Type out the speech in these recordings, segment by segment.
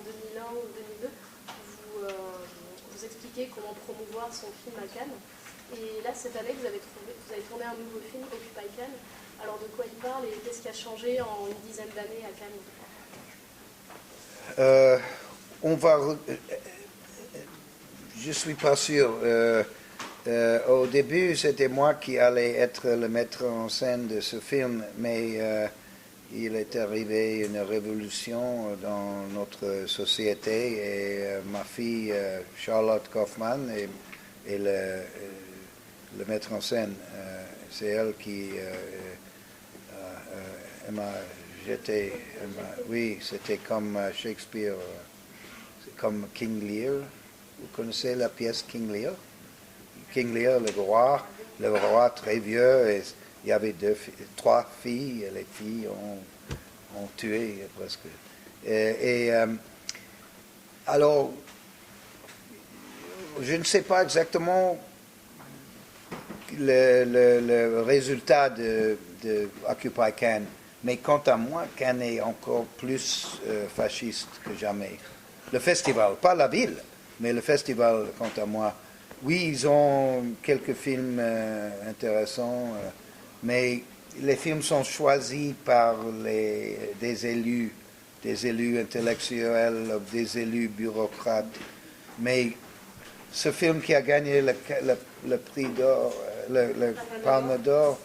2001 ou 2002, vous expliquez comment promouvoir son film à Cannes. Et là, cette année, vous avez tourné un nouveau film, Occupy Cannes. Alors, de quoi il parle et qu'est-ce qui a changé en une dizaine d'années à Cannes? Je suis pas sûr. Au début, c'était moi qui allais être le maître en scène de ce film, mais il est arrivé une révolution dans notre société et ma fille Charlotte Kaufman est le mettre en scène. C'est elle qui m'a jeté. Oui, c'était comme Shakespeare, comme King Lear. Vous connaissez la pièce King Lear? King Lear, le roi très vieux, et il y avait trois filles, et les filles ont tué presque. Alors, je ne sais pas exactement le résultat de Occupy Cannes, mais quant à moi, Cannes est encore plus fasciste que jamais. Le festival, pas la ville, mais le festival, quant à moi. Oui, ils ont quelques films intéressants, mais les films sont choisis par des élus intellectuels, des élus bureaucrates. Mais ce film qui a gagné le prix d'or, le Palme d'Or,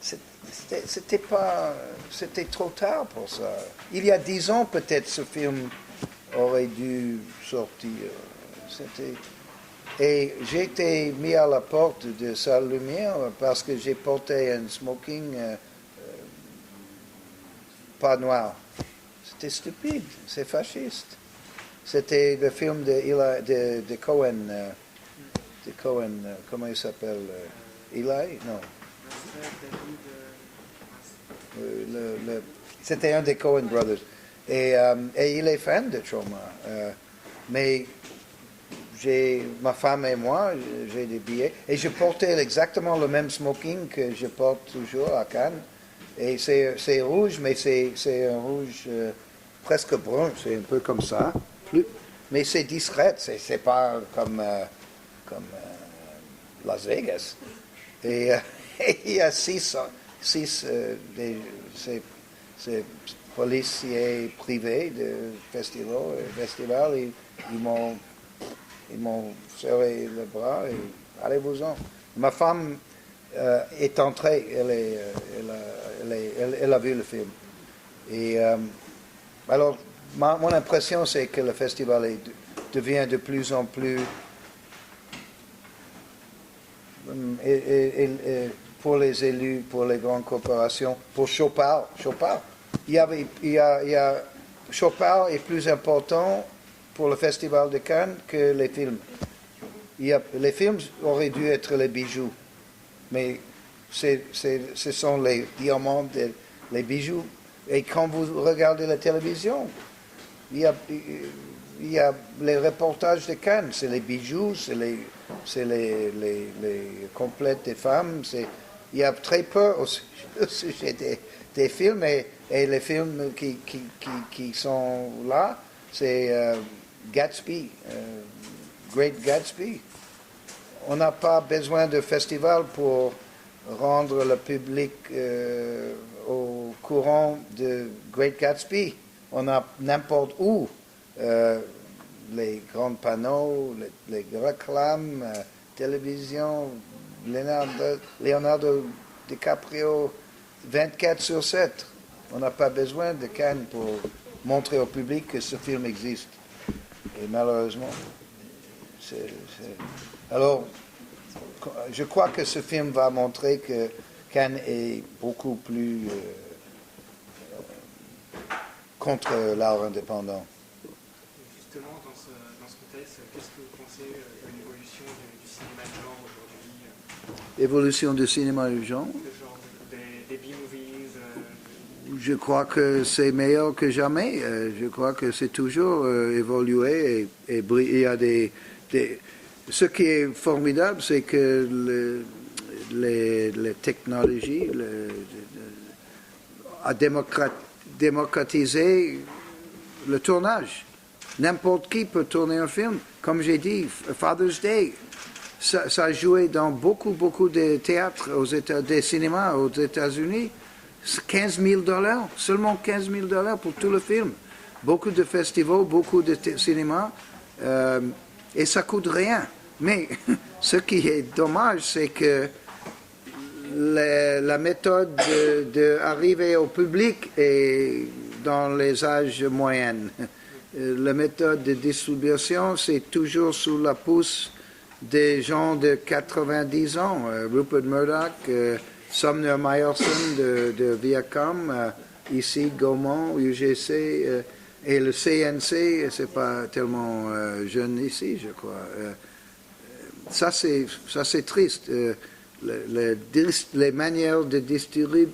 c'était trop tard pour ça. Il y a 10 ans, peut-être, ce film aurait dû sortir. Et j'ai été mis à la porte de Salle Lumière parce que j'ai porté un smoking pas noir. C'était stupide, c'est fasciste. C'était le film de Cohen. Comment il s'appelle? Eli? Non. C'était un des Cohen Brothers. Et il est fan de Troma. Mais ma femme et moi, j'ai des billets. Et je portais exactement le même smoking que je porte toujours à Cannes. Et c'est rouge, mais c'est un rouge presque brun. C'est un peu comme ça. Mais c'est discret. C'est pas comme Las Vegas. Et il y a six ces policiers privés de festival. Ils m'ont serré le bras et allez-vous-en. Ma femme est entrée, elle a vu le film. Et alors, mon impression, c'est que le festival devient de plus en plus, pour les élus, pour les grandes corporations, pour Chopard. Chopard est plus important pour le Festival de Cannes que les films. Les films auraient dû être les bijoux, mais ce sont les diamants, les bijoux. Et quand vous regardez la télévision, il y a les reportages de Cannes, c'est les bijoux, c'est les complètes des femmes. Il y a très peu au sujet des films, et les films qui sont là, c'est Gatsby, Great Gatsby. On n'a pas besoin de festival pour rendre le public au courant de Great Gatsby. On a n'importe où les grands panneaux, les réclames, télévision, Leonardo DiCaprio, 24/7. On n'a pas besoin de Cannes pour montrer au public que ce film existe. Et malheureusement, alors, je crois que ce film va montrer que Cannes est beaucoup plus contre l'art indépendant. Justement, dans ce contexte, qu'est-ce que vous pensez de l'évolution du cinéma de genre aujourd'hui? Évolution du cinéma de genre? Le genre des B-movies. Je crois que c'est meilleur que jamais. Je crois que c'est toujours évolué et il y a ce qui est formidable, c'est que les technologies a démocratisé le tournage. N'importe qui peut tourner un film. Comme j'ai dit, Father's Day, ça a joué dans beaucoup de théâtres, des cinémas aux États-Unis. 15 000 $, seulement 15 000 $ pour tout le film. Beaucoup de festivals, beaucoup de cinémas, et ça coûte rien. Mais ce qui est dommage, c'est que la méthode d'arriver au public est dans les âges moyens. La méthode de distribution, c'est toujours sous la pousse des gens de 90 ans. Rupert Murdoch, Sumner Meyerson de Viacom, ici Gaumont, UGC, et le CNC, c'est pas tellement jeune ici, je crois. Ça c'est triste. Les manières de distribuer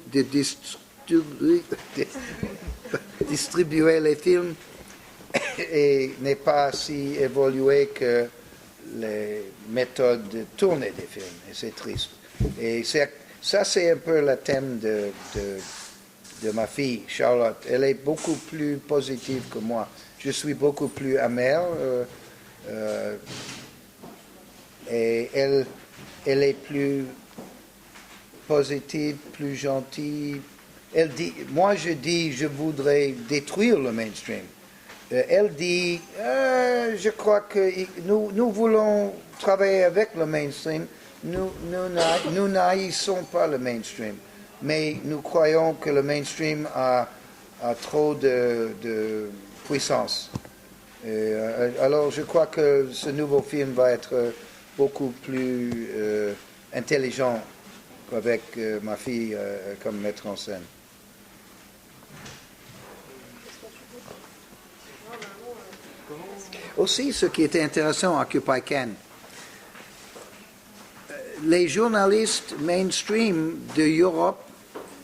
les films n'est pas si évolué que les méthodes de tourner des films, et c'est triste. Et ça, c'est un peu le thème de ma fille, Charlotte. Elle est beaucoup plus positive que moi. Je suis beaucoup plus amer, et elle est plus positive, plus gentille. Elle dit, moi je dis, je voudrais détruire le mainstream. Elle dit, je crois que nous voulons travailler avec le mainstream. Nous n'haïssons pas le mainstream, mais nous croyons que le mainstream a trop de puissance. Alors je crois que ce nouveau film va être beaucoup plus intelligent avec ma fille comme metteur en scène. Aussi, ce qui était intéressant à Occupy Cannes, les journalistes mainstream de l'Europe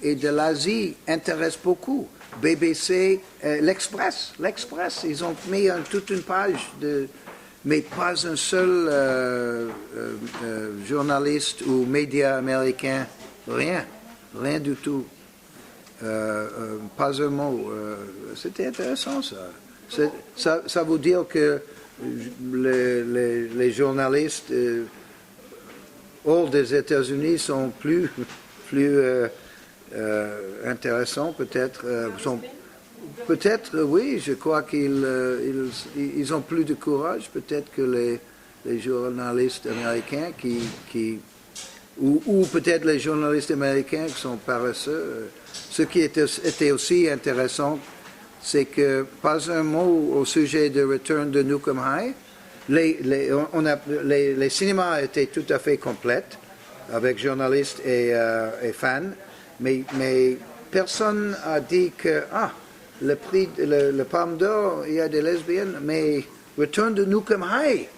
et de l'Asie intéressent beaucoup. BBC, l'Express, ils ont mis toute une page, mais pas un seul journaliste ou média américain, rien du tout. Pas un mot. C'était intéressant ça. Ça veut dire que les journalistes hors des États-Unis sont plus intéressants, peut-être. Peut-être, oui, je crois qu'ils ont plus de courage, peut-être que les journalistes américains ou peut-être les journalistes américains qui sont paresseux. Ce qui était aussi intéressant, c'est que pas un mot au sujet de Return de Nukem High. Les cinémas étaient tout à fait complets, avec journalistes et fans, mais personne n'a dit que le prix, le Palme d'Or, il y a des lesbiennes, mais Return de Nukem High,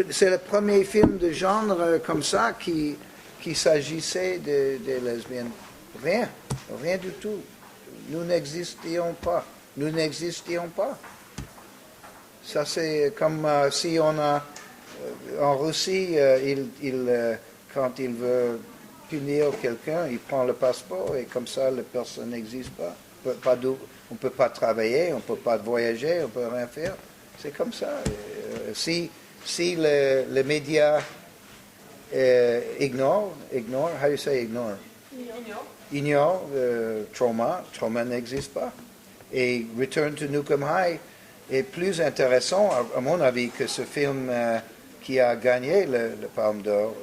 c'est le premier film de genre comme ça qui s'agissait des lesbiennes. Rien du tout. Nous n'existions pas. Ça, c'est comme si on a, en Russie, quand il veut punir quelqu'un, il prend le passeport et comme ça, la personne n'existe pas. On ne peut pas travailler, on ne peut pas voyager, on ne peut rien faire. C'est comme ça. Si les médias ignorent, how do you say ignore? Ignore trauma n'existe pas. Et Return to Nukem High est plus intéressant, à mon avis, que ce film qui a gagné le Palme d'Or.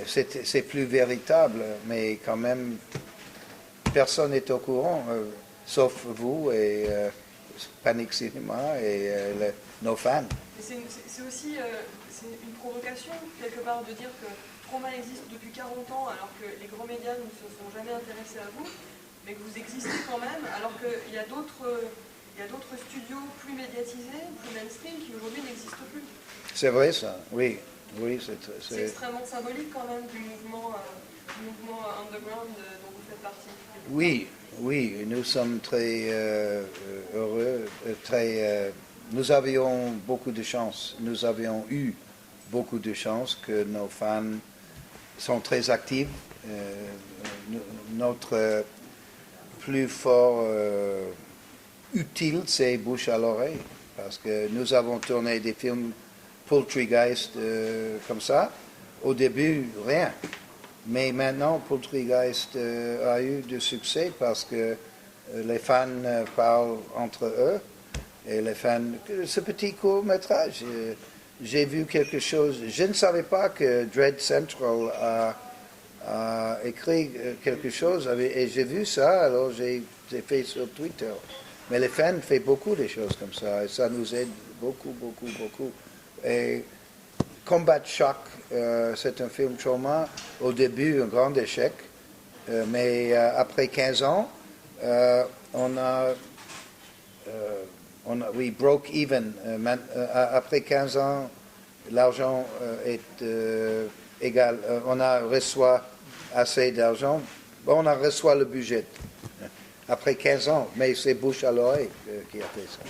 C'est plus véritable, mais quand même, personne n'est au courant, sauf vous et Panic Cinema et nos fans. C'est aussi une provocation, quelque part, de dire que Trauma existe depuis 40 ans, alors que les grands médias ne se sont jamais intéressés à vous, mais que vous existez quand même, alors qu'il y a d'autres studios plus médiatisés, plus mainstream, qui aujourd'hui n'existent plus. C'est vrai ça, oui. C'est extrêmement symbolique quand même du mouvement underground dont vous faites partie. Oui, nous sommes très heureux, nous avions beaucoup de chance. Nous avions eu beaucoup de chance que nos fans sont très actifs. Notre plus fort utile, c'est bouche à l'oreille. Parce que nous avons tourné des films Poultrygeist comme ça. Au début, rien. Mais maintenant, Poultrygeist a eu du succès parce que les fans parlent entre eux. Et les fans, ce petit court-métrage, j'ai vu quelque chose. Je ne savais pas que Dread Central a écrit quelque chose et j'ai vu ça, alors j'ai fait sur Twitter. Mais les fans font beaucoup de choses comme ça et ça nous aide beaucoup, beaucoup, beaucoup. Et Combat Shock, c'est un film trauma. Au début, un grand échec, mais après 15 ans, we broke even. Après 15 ans, l'argent est égal. On a reçu assez d'argent. On a reçu le budget. Après 15 ans, mais c'est bouche à l'oreille qui a fait ça.